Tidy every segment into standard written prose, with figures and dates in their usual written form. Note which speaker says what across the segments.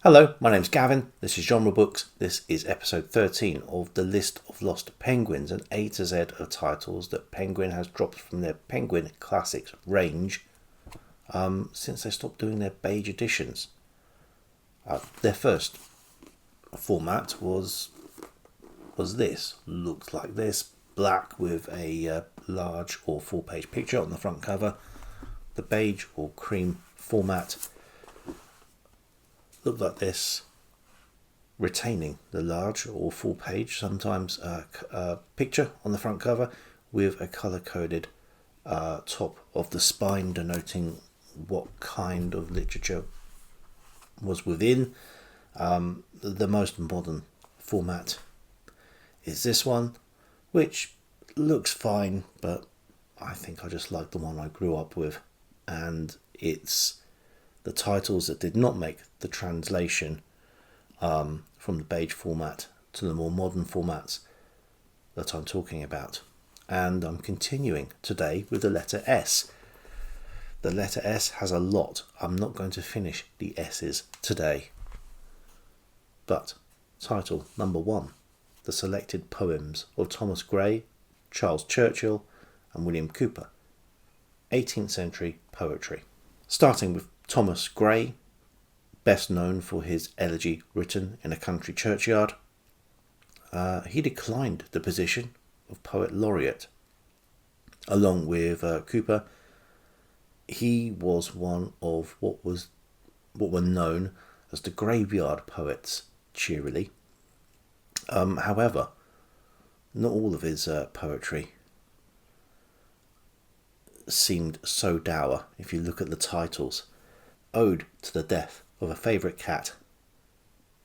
Speaker 1: Hello, my name's Gavin, this is Genre Books. This is episode 13 of the list of lost penguins, an A to Z of titles that Penguin has dropped from their Penguin Classics range since they stopped doing their beige editions. Their first format was this, looked like this, black with a large or full-page picture on the front cover. The beige or cream format looked like this, retaining the large or full page, sometimes a picture on the front cover with a colour-coded top of the spine denoting what kind of literature was within. The most modern format is this one, which looks fine, but I think I just like the one I grew up with, and it's the titles that did not make the translation from the beige format to the more modern formats that I'm talking about. And I'm continuing today with the letter S. The letter S has a lot. I'm not going to finish the S's today. But title number 1, the selected poems of Thomas Gray, Charles Churchill and William Cowper, 18th century poetry. Starting with Thomas Gray, best known for his elegy written in a country churchyard. He declined the position of poet laureate. Along with Cowper, he was one of what were known as the graveyard poets, cheerily. However, not all of his poetry seemed so dour if you look at the titles. Ode to the Death of a Favourite Cat,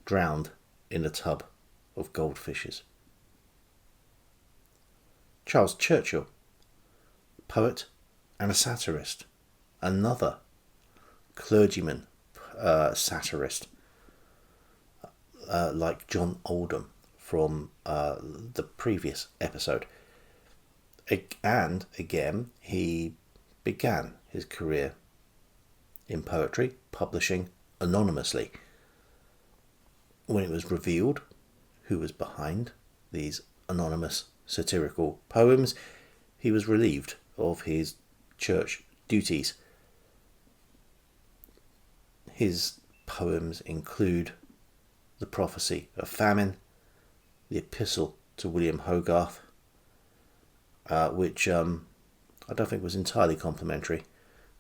Speaker 1: Drowned in a Tub of Goldfishes. Charles Churchill, poet and a satirist, another clergyman satirist, like John Oldham from the previous episode. And again, he began his career in poetry, publishing anonymously. When it was revealed who was behind these anonymous satirical poems, he was relieved of his church duties. His poems include The Prophecy of Famine, The Epistle to William Hogarth, which I don't think was entirely complimentary,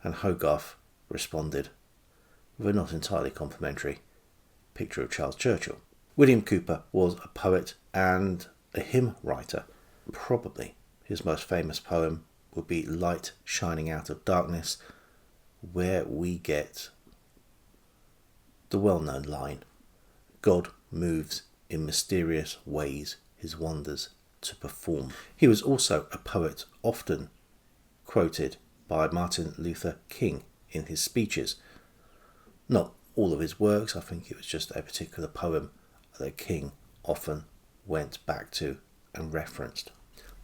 Speaker 1: and Hogarth responded with a not entirely complimentary picture of Charles Churchill. William Cowper was a poet and a hymn writer. Probably his most famous poem would be Light Shining Out of Darkness, where we get the well-known line, God moves in mysterious ways his wonders to perform. He was also a poet often quoted by Martin Luther King in his speeches. Not all of his works, I think it was just a particular poem that King often went back to and referenced.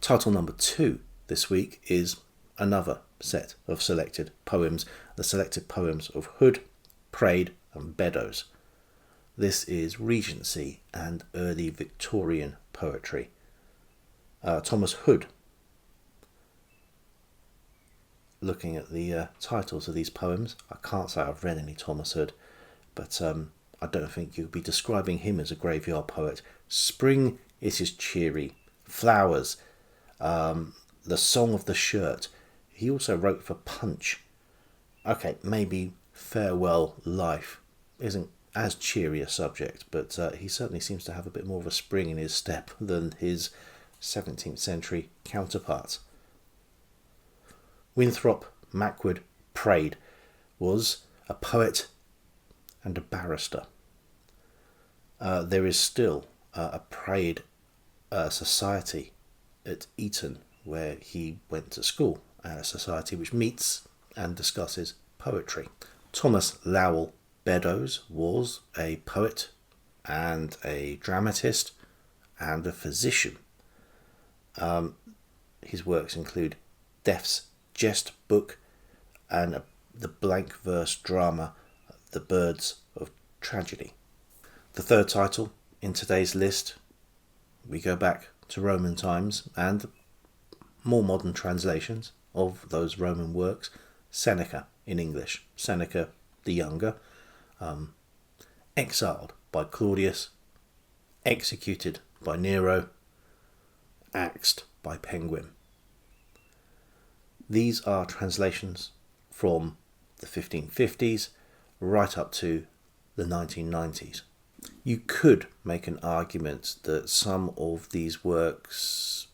Speaker 1: Title number 2 this week is another set of selected poems, the selected poems of Hood, Praed and Beddoes. This is Regency and early Victorian poetry. Thomas Hood. Looking at the titles of these poems, I can't say I've read any Thomas Hood, but I don't think you'd be describing him as a graveyard poet. Spring is his cheery, flowers, the song of the shirt. He also wrote for Punch. Okay, maybe Farewell Life isn't as cheery a subject, but he certainly seems to have a bit more of a spring in his step than his 17th century counterparts. Winthrop Mackwood Praed was a poet and a barrister. There is still a Praed society at Eton where he went to school, a society which meets and discusses poetry. Thomas Lowell Beddoes was a poet and a dramatist and a physician. His works include Death's Jest Book and the blank verse drama The Birds of Tragedy. The third title in today's list, we go back to Roman times and more modern translations of those Roman works. Seneca in English. Seneca the Younger, exiled by Claudius, executed by Nero, axed by Penguin. These are translations from the 1550s right up to the 1990s. You could make an argument that some of these works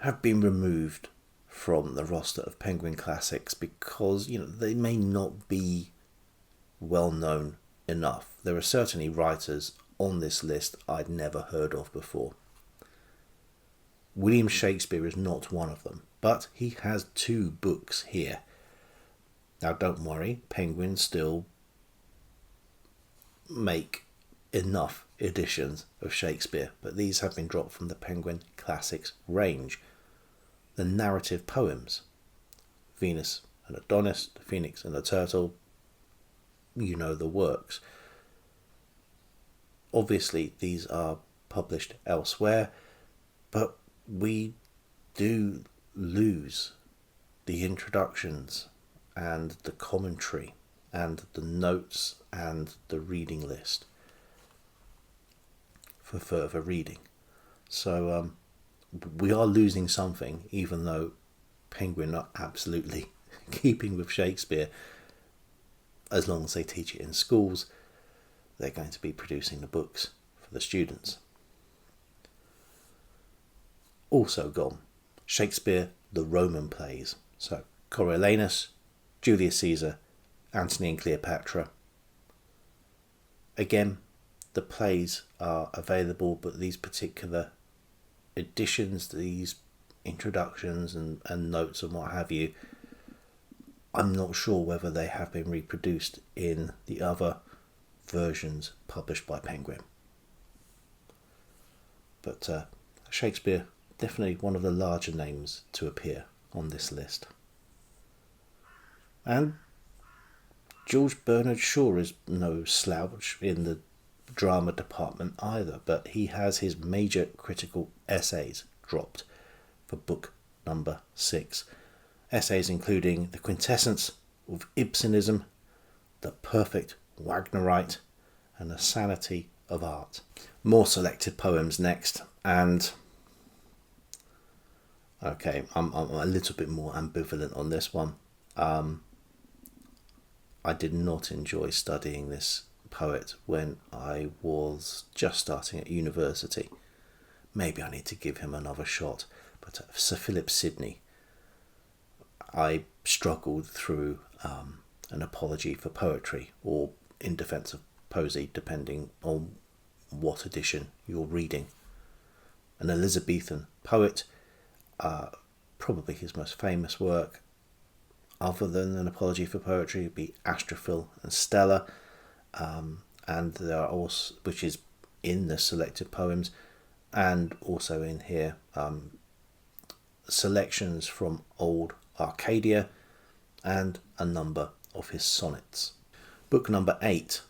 Speaker 1: have been removed from the roster of Penguin Classics because, they may not be well known enough. There are certainly writers on this list I'd never heard of before. William Shakespeare is not one of them, but he has 2 books here. Now don't worry, Penguin still make enough editions of Shakespeare, but these have been dropped from the Penguin Classics range. The narrative poems, Venus and Adonis, the Phoenix and the Turtle, you know the works. Obviously these are published elsewhere, but we do lose the introductions and the commentary and the notes and the reading list for further reading. So we are losing something, even though Penguin are absolutely keeping with Shakespeare. As long as they teach it in schools, they're going to be producing the books for the students. Also gone, Shakespeare, the Roman plays. So Coriolanus, Julius Caesar, Antony and Cleopatra. Again, the plays are available, but these particular editions, these introductions and notes and what have you, I'm not sure whether they have been reproduced in the other versions published by Penguin. But Shakespeare, definitely one of the larger names to appear on this list. And George Bernard Shaw is no slouch in the drama department either, but he has his major critical essays dropped for book number 6. Essays including The Quintessence of Ibsenism, The Perfect Wagnerite, and The Sanity of Art. More selected poems next, and okay, I'm a little bit more ambivalent on this one. I did not enjoy studying this poet when I was just starting at university. Maybe I need to give him another shot. But Sir Philip Sidney, I struggled through an apology for poetry, or in defence of poesy, depending on what edition you're reading. An Elizabethan poet, probably his most famous work, other than an apology for poetry, would be Astrophil and Stella, and there are also, which is in the selected poems, and also in here selections from Old Arcadia and a number of his sonnets. Book number 8,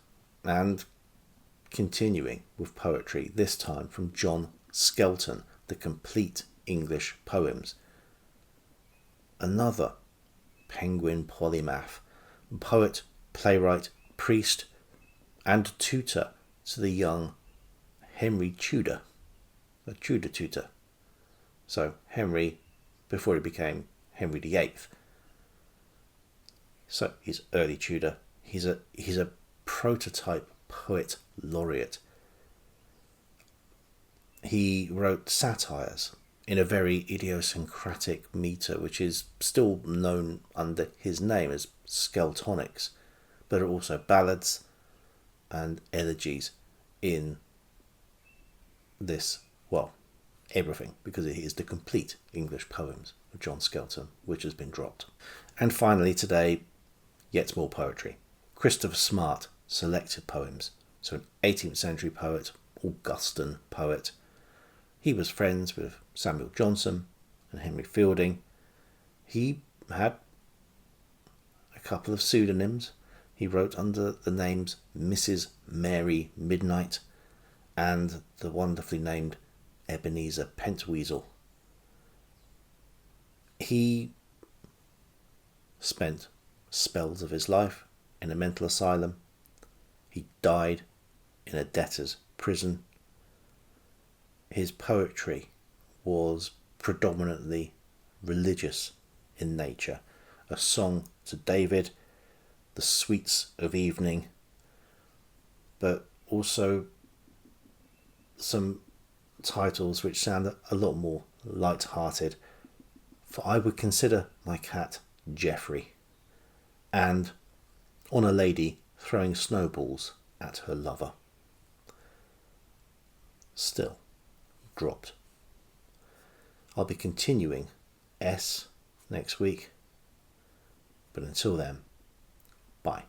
Speaker 1: and continuing with poetry, this time from John Skelton, The Complete English Poems. Another Penguin polymath, poet, playwright, priest, and tutor to the young Henry Tudor, a Tudor tutor. So Henry, before he became Henry VIII. So he's early Tudor. He's a prototype poet laureate. He wrote satires in a very idiosyncratic metre, which is still known under his name as Skeltonics, but are also ballads and elegies in this, well, everything, because it is the complete English poems of John Skelton, which has been dropped. And finally today, yet more poetry. Christopher Smart, selected poems. So an 18th century poet, Augustan poet. He was friends with Samuel Johnson and Henry Fielding. He had a couple of pseudonyms. he wrote under the names Mrs. Mary Midnight and the wonderfully named Ebenezer Pentweasel. He spent spells of his life in a mental asylum. He died in a debtor's prison. His poetry was predominantly religious in nature. A Song to David, The Sweets of Evening, but also some titles which sound a lot more light-hearted. For I Would Consider My Cat Geoffrey, and On a Lady Throwing Snowballs at Her Lover. Still dropped. I'll be continuing S next week, but until then, bye.